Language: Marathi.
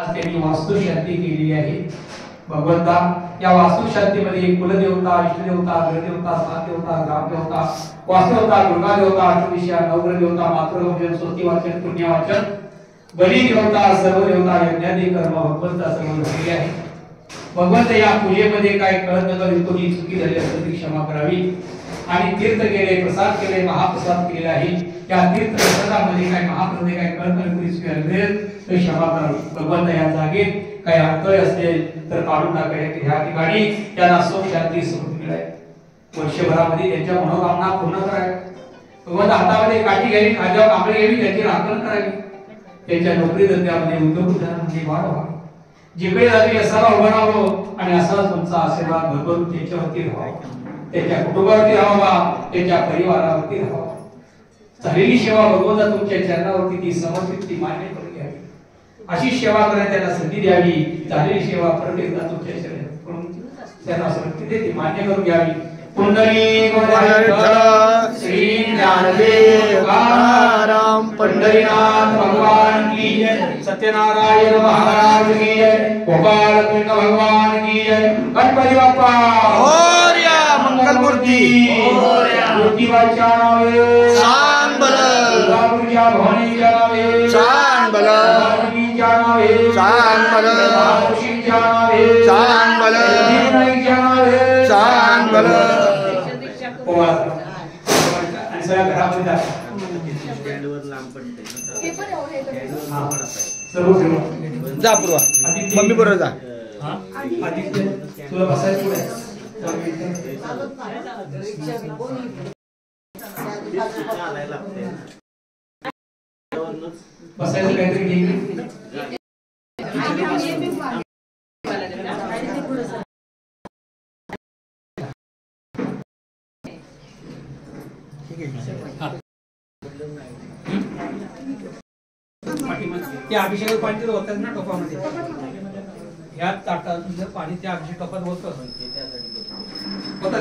त्यांनी वास्तुशांती केलेली आहे। भगवंता या वास्तुशांतीमध्ये कुलदेवता, इष्टदेवता, ग्रहदेवता, सातदेवता, ग्रामदेवता, वास्तुदेवता, दुर्गादेवता, अष्टदिशा, नवग्रहदेवता, मातृगौजन, स्तुतिवाचन, पुण्यवाचन, बलिदेवता, सर्व देवता, यज्ञादी कर्म भगवंता सर्व केले आहे। भगवंत या पूजेमध्ये काय कळत नका कोणी चुकी झाली असेल ती क्षमा करावी। आणि तीर्थ केले, प्रसाद केले, महाप्रसाद केलेला आहे। या तीर्थ प्रसादामध्ये काय महाप्रसाद काय कळत नाही कोणी चुकी झाली तर क्षमा करावी। भगवंत या जागेत काय अडथळे असेल तर काढून टाकायचे। ह्या ठिकाणी त्यांना सुख शांती समृद्धी मिळावी, वर्षभरामध्ये त्यांच्या मनोकामना पूर्ण कराव्या। भगवंत हातामध्ये काठी घ्यावी, खांद्यावर कांबळे घ्यावी, त्यांची राखण करावी, त्यांच्या नोकरी धंद्यामध्ये उद्योगधंद्यामध्ये वाढ व्हावी, जिकडे जाते असाला उभं राहावं आणि असाच तुमचा आशीर्वाद भरभरून त्यांच्यावरती राहावा, त्यांच्या कुटुंबावरती राहावा, त्यांच्या परिवारावरती राहावा। झालेली सेवा भगवंता तुमच्या चरणावरती ती समर्पित ती मान्य करून घ्यावी, अशी सेवा करण्यात त्यांना संधी द्यावी। झालेली सेवा परत एकदा तुमच्या चरणावरून त्यांना समर्पित ती मान्य करून घ्यावी। पुंडलिक श्री ज्ञानदेव तुकाराम पंढरीनाथ भगवान की जय, सत्यनारायण महाराज की जय, गोपाल कृष्ण भगवान की जय, गणपती बाप्पा मोरया, मंगलमूर्ती मोरया, मूर्तिवाच्या नावे शान बल, दुर्गापूरच्या भवानीच्या नावे शान बल, भवानीच्या नावे शान बल, तुळशीच्या नावे शान बल, विनायकच्या नावे शान बल। आणि सगळ्या घरामध्ये जा पूर्वा मम्मी बरोबर जा। तुला बसायचं पुढे बसायचं काहीतरी त्या अभिषेक पाणी तर होतात ना टोपामध्ये, ह्या ताटात पाणी त्या अभिषेक टोपात होतं होतं